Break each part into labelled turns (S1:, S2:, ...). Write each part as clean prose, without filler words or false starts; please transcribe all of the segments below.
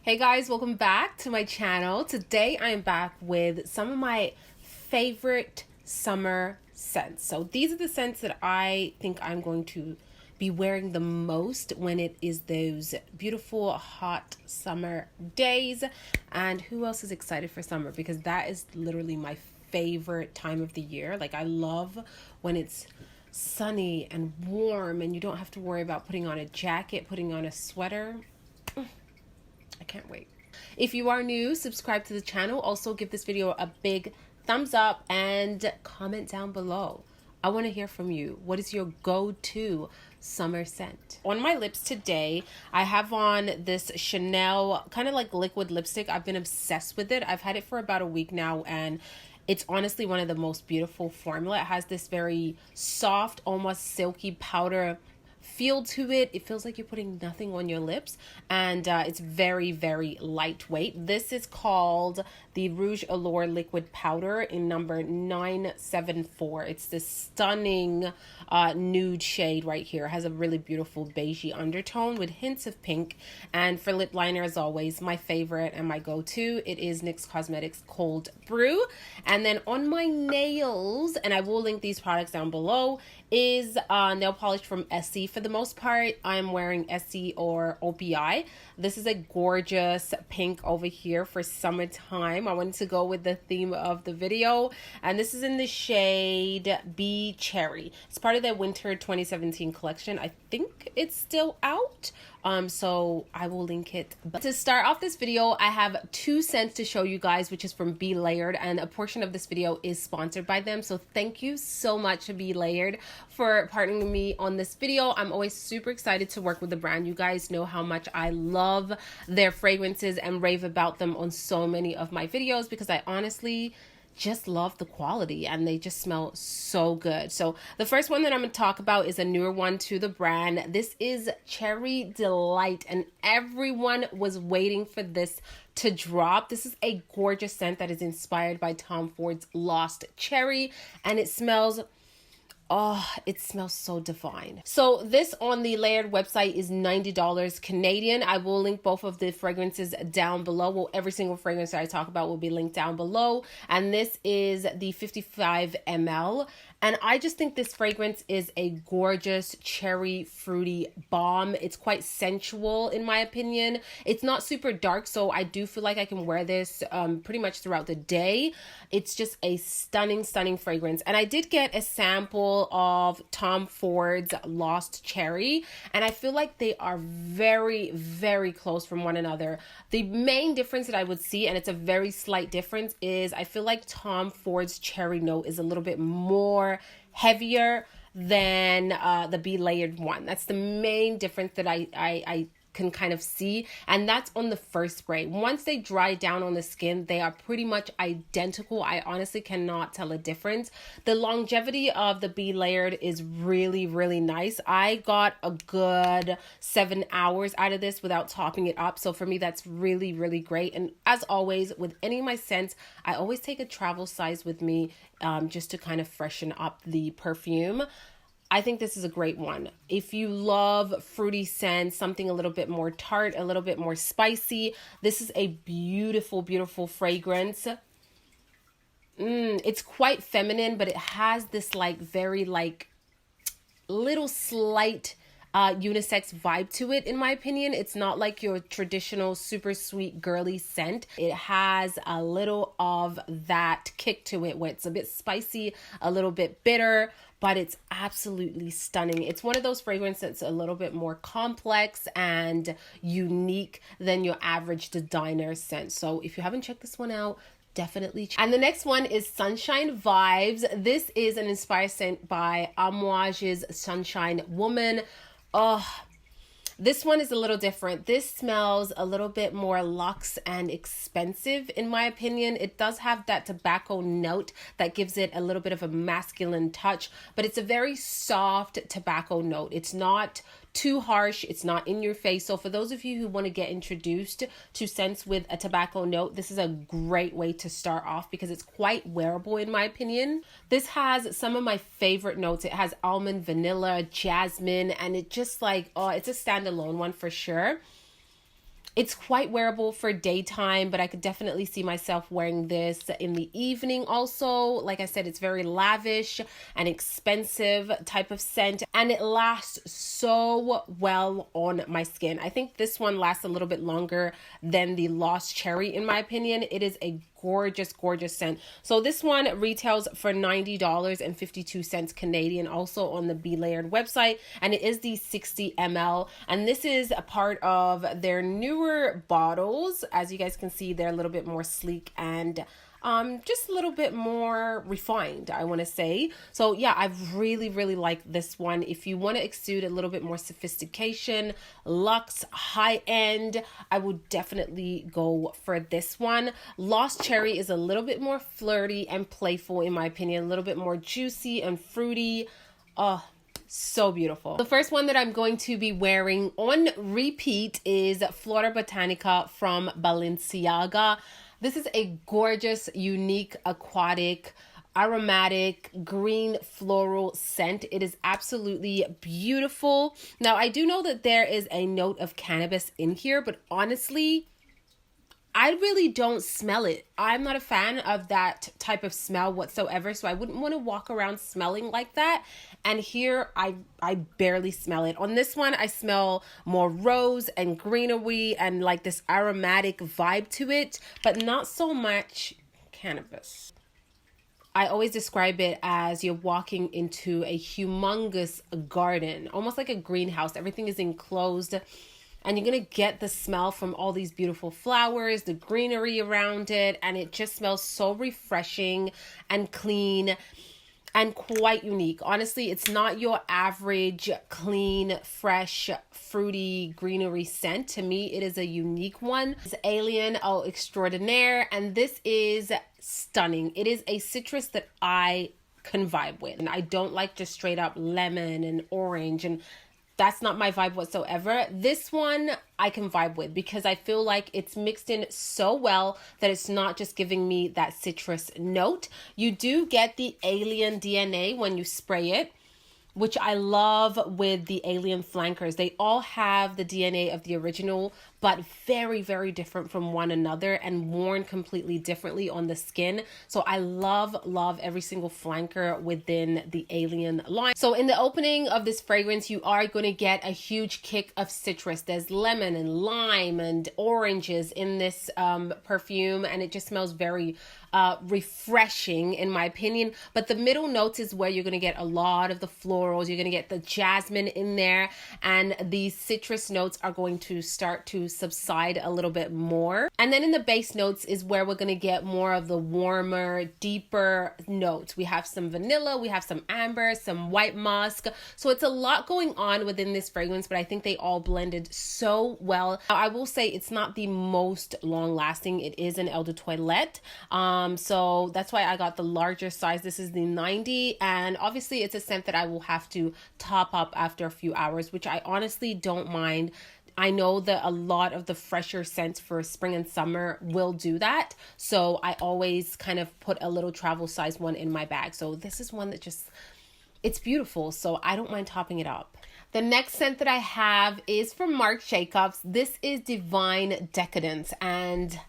S1: Hey guys, welcome back to my channel. Today I am back with some of my favorite summer scents. So these are the scents that I think I'm going to be wearing the most when it is those beautiful hot summer days. And who else is excited for summer? Because that is literally my favorite time of the year. Like I love when it's sunny and warm and you don't have to worry about putting on a jacket, putting on a sweater. I can't wait. If you are new, subscribe to the channel. Also give this video a big thumbs up and comment down below. I want to hear from you. What is your go-to summer scent? On my lips today, I have on this Chanel kind of like liquid lipstick. I've been obsessed with it. I've had it for about a week now and it's honestly one of the most beautiful formula. It has this very soft, almost silky powder feel to it. It feels like you're putting nothing on your lips, and it's very, very lightweight. This is called the Rouge Allure Liquid Powder in number 974. It's this stunning nude shade right here. It has a really beautiful beigey undertone with hints of pink. And for lip liner, as always, my favorite and my go-to, it is NYX Cosmetics Cold Brew. And then on my nails, and I will link these products down below, is nail polish from Essie. For the most part, I'm wearing Essie or OPI. This is a gorgeous pink over here for summertime. I wanted to go with the theme of the video, and this is in the shade Bee Cherry. It's part of their winter 2017 collection. I think it's still out. So I will link it. But to start off this video, I have two scents to show you guys, which is from Be Layered, and a portion of this video is sponsored by them. So thank you so much to Be Layered for partnering with me on this video. I'm always super excited to work with the brand. You guys know how much I love their fragrances and rave about them on so many of my videos because I honestly just love the quality and they just smell so good. So the first one that I'm going to talk about is a newer one to the brand. This is Cherry Delight, and everyone was waiting for this to drop. This is a gorgeous scent that is inspired by Tom Ford's Lost Cherry, and it smells it smells so divine. So this on the Layered website is $90 Canadian. I will link both of the fragrances down below. Well, every single fragrance that I talk about will be linked down below. And this is the 55 ml. And I just think this fragrance is a gorgeous cherry fruity bomb. It's quite sensual in my opinion. It's not super dark, so I do feel like I can wear this pretty much throughout the day. It's just a stunning, stunning fragrance. And I did get a sample of Tom Ford's Lost Cherry, and I feel like they are very, very close from one another. The main difference that I would see, and it's a very slight difference, is I feel like Tom Ford's cherry note is a little bit more heavier than the Be Layered one. That's the main difference that I can kind of see, and that's on the first spray. Once they dry down on the skin, they are pretty much identical. I honestly cannot tell a difference. The longevity of the Be Layered is really, really nice. I got a good 7 hours out of this without topping it up, so for me that's really, really great. And as always with any of my scents, I always take a travel size with me just to kind of freshen up the perfume. I think this is a great one. If you love fruity scents, something a little bit more tart, a little bit more spicy, this is a beautiful, beautiful fragrance. It's quite feminine, but it has this like very like little slight unisex vibe to it, in my opinion. It's not like your traditional super sweet girly scent. It has a little of that kick to it where it's a bit spicy, a little bit bitter, but it's absolutely stunning. It's one of those fragrances that's a little bit more complex and unique than your average designer scent. So if you haven't checked this one out, definitely check. And the next one is Sunshine Vibes. This is an inspired scent by Amouage's Sunshine Woman. This one is a little different. This smells a little bit more luxe and expensive, in my opinion. It does have that tobacco note that gives it a little bit of a masculine touch, but it's a very soft tobacco note. It's not too harsh, it's not in your face. So for those of you who want to get introduced to scents with a tobacco note, this is a great way to start off because it's quite wearable in my opinion. This has some of my favorite notes. It has almond, vanilla, jasmine, and it just like, oh, it's a standalone one for sure. It's quite wearable for daytime, but I could definitely see myself wearing this in the evening also. Like I said, it's very lavish and expensive type of scent, and it lasts so well on my skin. I think this one lasts a little bit longer than the Lost Cherry in my opinion. It is a gorgeous scent. So this one retails for $90.52 Canadian, also on the Be Layered website, and it is the 60 ml, and this is a part of their newer bottles. As you guys can see, they're a little bit more sleek and just a little bit more refined, I want to say. So yeah, I've really liked this one. If you want to exude a little bit more sophistication, luxe, high end, I would definitely go for this one. Lost Cherry is a little bit more flirty and playful in my opinion, a little bit more juicy and fruity. Oh, so beautiful. The first one that I'm going to be wearing on repeat is Flora Botanica from Balenciaga. This is a gorgeous, unique, aquatic, aromatic, green floral scent. It is absolutely beautiful. Now, I do know that there is a note of cannabis in here, but honestly, I really don't smell it. I'm not a fan of that type of smell whatsoever, so I wouldn't want to walk around smelling like that. And here, I barely smell it. On this one, I smell more rose and greenery and like this aromatic vibe to it, but not so much cannabis. I always describe it as you're walking into a humongous garden, almost like a greenhouse. Everything is enclosed, and you're going to get the smell from all these beautiful flowers, the greenery around it, and it just smells so refreshing and clean and quite unique. Honestly, it's not your average clean, fresh, fruity greenery scent. To me, it is a unique one. It's alien au extraordinaire, and this is stunning. It is a citrus that I can vibe with, and I don't like just straight up lemon and orange, and that's not my vibe whatsoever. This one I can vibe with because I feel like it's mixed in so well that it's not just giving me that citrus note. You do get the alien DNA when you spray it, which I love with the alien flankers. They all have the DNA of the original, but very different from one another and worn completely differently on the skin. So I love every single flanker within the alien line. So in the opening of this fragrance, you are going to get a huge kick of citrus. There's lemon and lime and oranges in this perfume, and it just smells very refreshing in my opinion. But the middle notes is where you're going to get a lot of the florals. You're going to get the jasmine in there, and these citrus notes are going to start to subside a little bit more. And then in the base notes is where we're going to get more of the warmer, deeper notes. We have some vanilla, we have some amber, some white musk. So it's a lot going on within this fragrance, but I think they all blended so well. I will say it's not the most long lasting. It is an Eau de Toilette. So that's why I got the larger size. This is the 90, and obviously it's a scent that I will have to top up after a few hours, which I honestly don't mind. I know that a lot of the fresher scents for spring and summer will do that. So I always kind of put a little travel size one in my bag. So this is one that just, it's beautiful. So I don't mind topping it up. The next scent that I have is from Marc Jacobs. This is Divine Decadence, and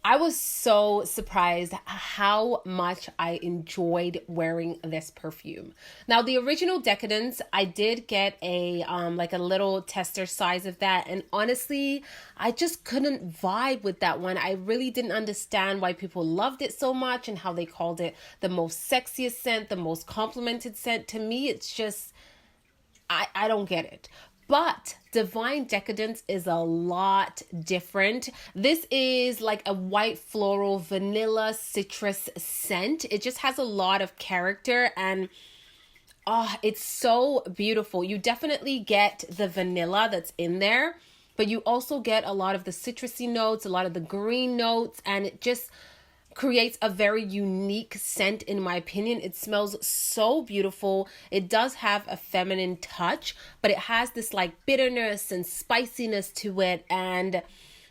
S1: I was so surprised how much I enjoyed wearing this perfume. Now, the original Decadence, I did get a like a little tester size of that, and honestly, I just couldn't vibe with that one. I really didn't understand why people loved it so much and how they called it the most sexiest scent, the most complimented scent. To me, it's just, I don't get it. But Divine Decadence is a lot different. This is like a white floral vanilla citrus scent. It just has a lot of character, and it's so beautiful. You definitely get the vanilla that's in there, but you also get a lot of the citrusy notes, a lot of the green notes, and it just creates a very unique scent in my opinion. It smells so beautiful. It does have a feminine touch, but it has this like bitterness and spiciness to it, and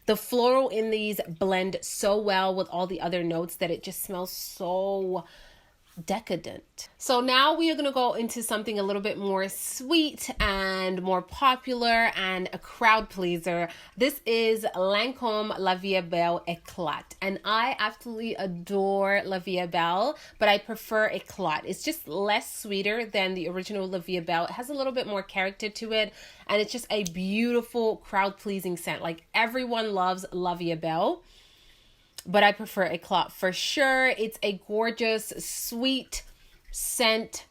S1: the floral in these blend so well with all the other notes that it just smells so decadent. So now we are going to go into something a little bit more sweet and more popular and a crowd pleaser. This is Lancôme La Vie Est Belle L'Eclat, and I absolutely adore La Vie Est Belle, but I prefer Eclat. It's just less sweeter than the original La Vie Est Belle. It has a little bit more character to it, and it's just a beautiful crowd pleasing scent. Like, everyone loves La Vie Est Belle, but I prefer Eclat for sure. It's a gorgeous, sweet scent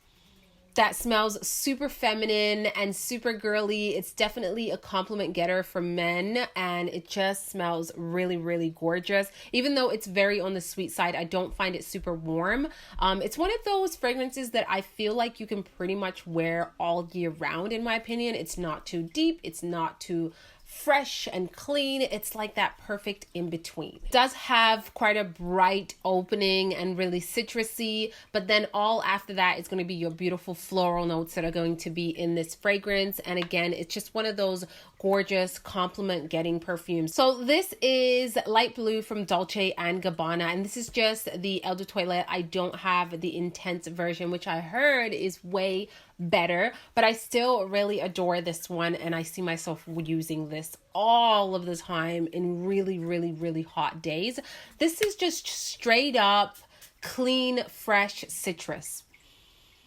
S1: that smells super feminine and super girly. It's definitely a compliment getter for men, and it just smells really, really gorgeous. Even though it's very on the sweet side, I don't find it super warm. It's one of those fragrances that I feel like you can pretty much wear all year round, in my opinion. It's not too deep. It's not too fresh and clean. It's like that perfect in between. It does have quite a bright opening and really citrusy, but then all after that is going to be your beautiful floral notes that are going to be in this fragrance. And again, it's just one of those gorgeous compliment getting perfumes. So this is Light Blue from Dolce and Gabbana, and this is just the Eau de Toilette. I don't have the intense version, which I heard is way better, but I still really adore this one, and I see myself using this all of the time in really, really, really hot days. This is just straight up clean, fresh citrus.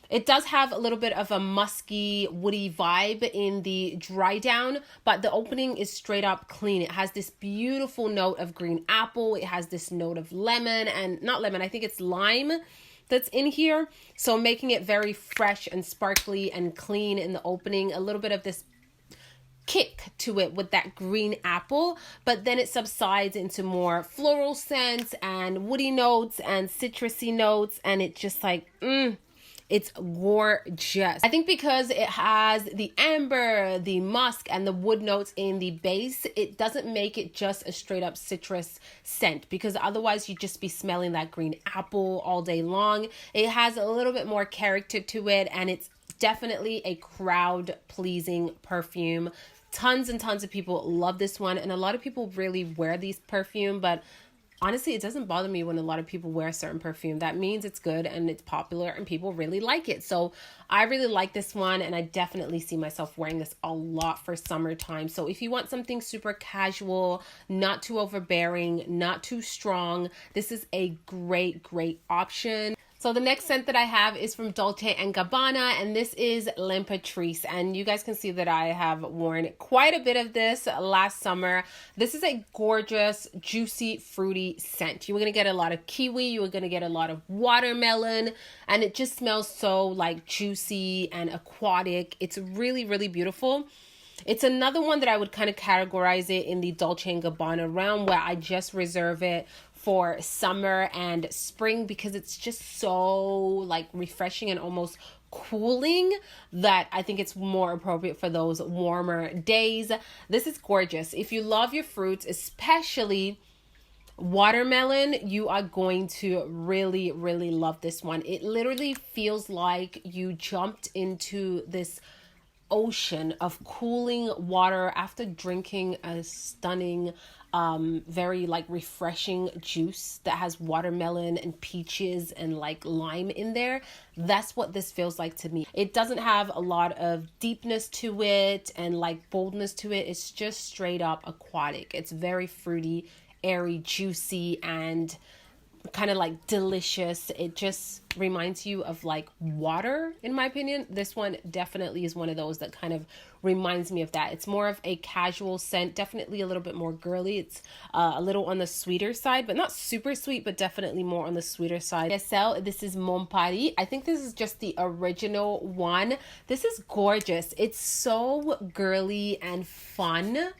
S1: It does have a little bit of a musky, woody vibe in the dry down, but the opening is straight up clean. It has this beautiful note of green apple. It has this note of lemon, and not lemon, I think it's lime that's in here. So making it very fresh and sparkly and clean in the opening. A little bit of this kick to it with that green apple, but then it subsides into more floral scents and woody notes and citrusy notes, and it's just like, it's gorgeous. I think because it has the amber, the musk, and the wood notes in the base, it doesn't make it just a straight up citrus scent, because otherwise you'd just be smelling that green apple all day long. It has a little bit more character to it, and it's definitely a crowd pleasing perfume. Tons and tons of people love this one, and a lot of people really wear these perfume, but honestly, it doesn't bother me when a lot of people wear a certain perfume. That means it's good and it's popular and people really like it. So I really like this one, and I definitely see myself wearing this a lot for summertime. So if you want something super casual, not too overbearing, not too strong, this is a great, great option. So the next scent that I have is from Dolce and Gabbana, and this is Lynnatrice. And you guys can see that I have worn quite a bit of this last summer. This is a gorgeous, juicy, fruity scent. You are going to get a lot of kiwi, you are going to get a lot of watermelon, and it just smells so like juicy and aquatic. It's really, really beautiful. It's another one that I would kind of categorize it in the Dolce & Gabbana realm, where I just reserve it for summer and spring because it's just so like refreshing and almost cooling that I think it's more appropriate for those warmer days. This is gorgeous. If you love your fruits, especially watermelon, you are going to really, really love this one. It literally feels like you jumped into this ocean of cooling water after drinking a stunning very like refreshing juice that has watermelon and peaches and like lime in there. That's what this feels like to me. It doesn't have a lot of deepness to it and like boldness to it. It's just straight up aquatic. It's very fruity, airy, juicy, and kind of like delicious. It just reminds you of like water, in my opinion. This one definitely is one of those that kind of reminds me of that. It's more of a casual scent, definitely a little bit more girly. It's a little on the sweeter side, but not super sweet, but definitely more on the sweeter side. SL, this is Mon Paris. I think this is just the original one. This is gorgeous. It's so girly and fun.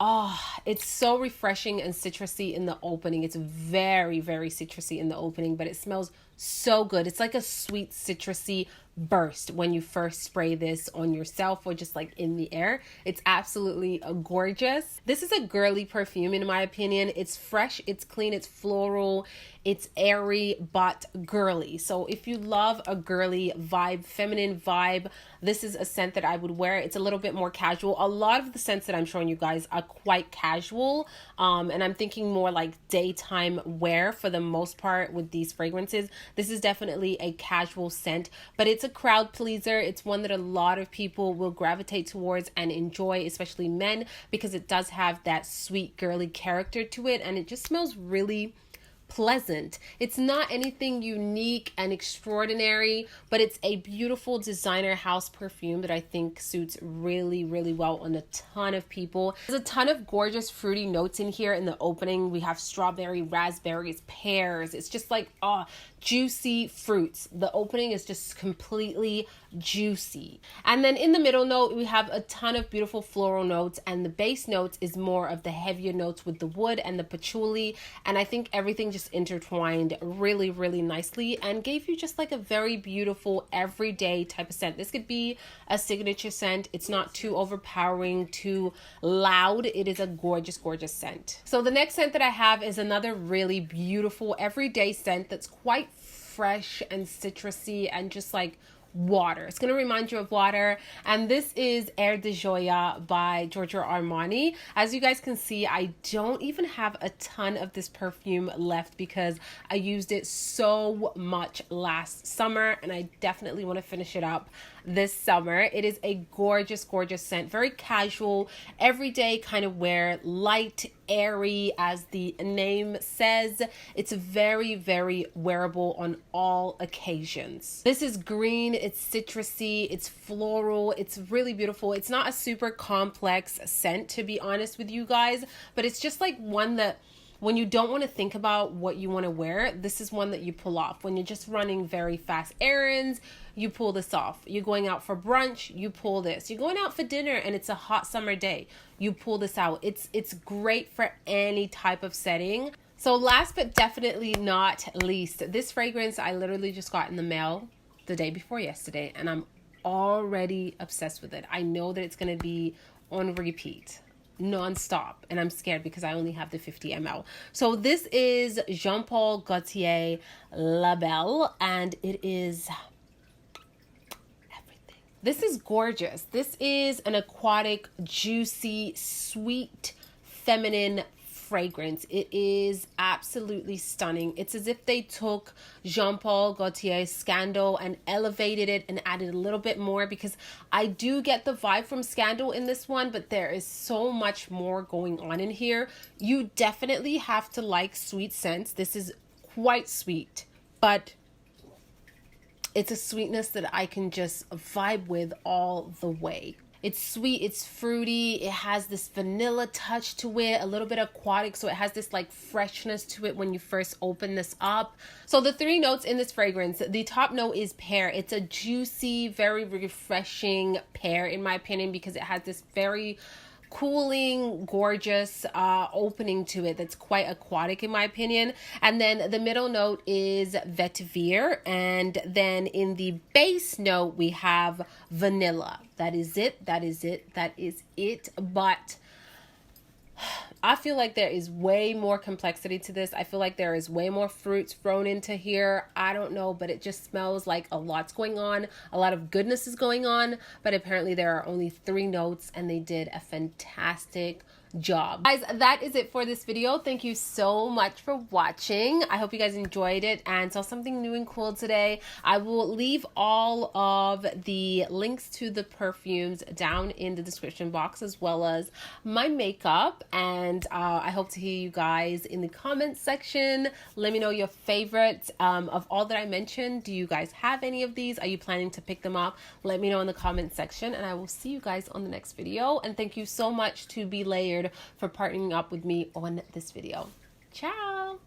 S1: Oh, it's so refreshing and citrusy in the opening. It's very, very citrusy in the opening, but it smells so good. It's like a sweet citrusy burst when you first spray this on yourself or just like in the air. It's absolutely gorgeous. This is a girly perfume in my opinion. It's fresh, it's clean, it's floral, it's airy, but girly. So if you love a girly vibe, feminine vibe, this is a scent that I would wear. It's a little bit more casual. A lot of the scents that I'm showing you guys are quite casual, and I'm thinking more like daytime wear for the most part with these fragrances. This is definitely a casual scent, but it's a crowd pleaser. It's one that a lot of people will gravitate towards and enjoy, especially men, because it does have that sweet girly character to it, and it just smells really pleasant. It's not anything unique and extraordinary, but it's a beautiful designer house perfume that I think suits really, really well on a ton of people. There's a ton of gorgeous fruity notes in here. In the opening, we have strawberry, raspberries, pears. It's just like, juicy fruits. The opening is just completely juicy. And then in the middle note, we have a ton of beautiful floral notes, and the base notes is more of the heavier notes with the wood and the patchouli. And I think everything just intertwined really, really nicely and gave you just like a very beautiful everyday type of scent. This could be a signature scent. It's not too overpowering, too loud. It is a gorgeous, gorgeous scent. So the next scent that I have is another really beautiful everyday scent that's quite fresh and citrusy and just like water. It's going to remind you of water, and this is Air De Joria by Giorgio Armani. As you guys can see, I don't even have a ton of this perfume left because I used it so much last summer, and I definitely want to finish it up this summer. It is a gorgeous, gorgeous scent, very casual, everyday kind of wear, light, airy, as the name says. It's very, very wearable on all occasions. This is green, it's citrusy, it's floral, it's really beautiful. It's not a super complex scent, to be honest with you guys, but it's just like one that when you don't want to think about what you want to wear, this is one that you pull off. When you're just running very fast errands, you pull this off. You're going out for brunch, you pull this. You're going out for dinner and it's a hot summer day, you pull this out. It's great for any type of setting. So last but definitely not least, this fragrance I literally just got in the mail the day before yesterday, and I'm already obsessed with it. I know that it's going to be on repeat non-stop, and I'm scared because I only have the 50 ml. So this is Jean Paul Gaultier La Belle, and it is everything. This is gorgeous. This is an aquatic, juicy, sweet, feminine fragrance. It is absolutely stunning. It's as if they took Jean Paul Gaultier's Scandal and elevated it and added a little bit more, because I do get the vibe from Scandal in this one, but there is so much more going on in here. You definitely have to like sweet scents. This is quite sweet, but it's a sweetness that I can just vibe with all the way. It's sweet, it's fruity, it has this vanilla touch to it, a little bit aquatic, so it has this like freshness to it when you first open this up. So the three notes in this fragrance, the top note is pear. It's a juicy, very refreshing pear in my opinion, because it has this very cooling, gorgeous opening to it that's quite aquatic in my opinion. And then the middle note is vetiver, and then in the base note we have vanilla. That is it, that is it, that is it. But I feel like there is way more complexity to this. I feel like there is way more fruits thrown into here. I don't know, but it just smells like a lot's going on. A lot of goodness is going on, but apparently there are only 3 notes and they did a fantastic job. Guys, that is it for this video. Thank you so much for watching. I hope you guys enjoyed it and saw something new and cool today. I will leave all of the links to the perfumes down in the description box, as well as my makeup, and I hope to hear you guys in the comments section. Let me know your favorites of all that I mentioned. Do you guys have any of these? Are you planning to pick them up? Let me know in the comments section, and I will see you guys on the next video. And thank you so much to Be Layered for partnering up with me on this video. Ciao!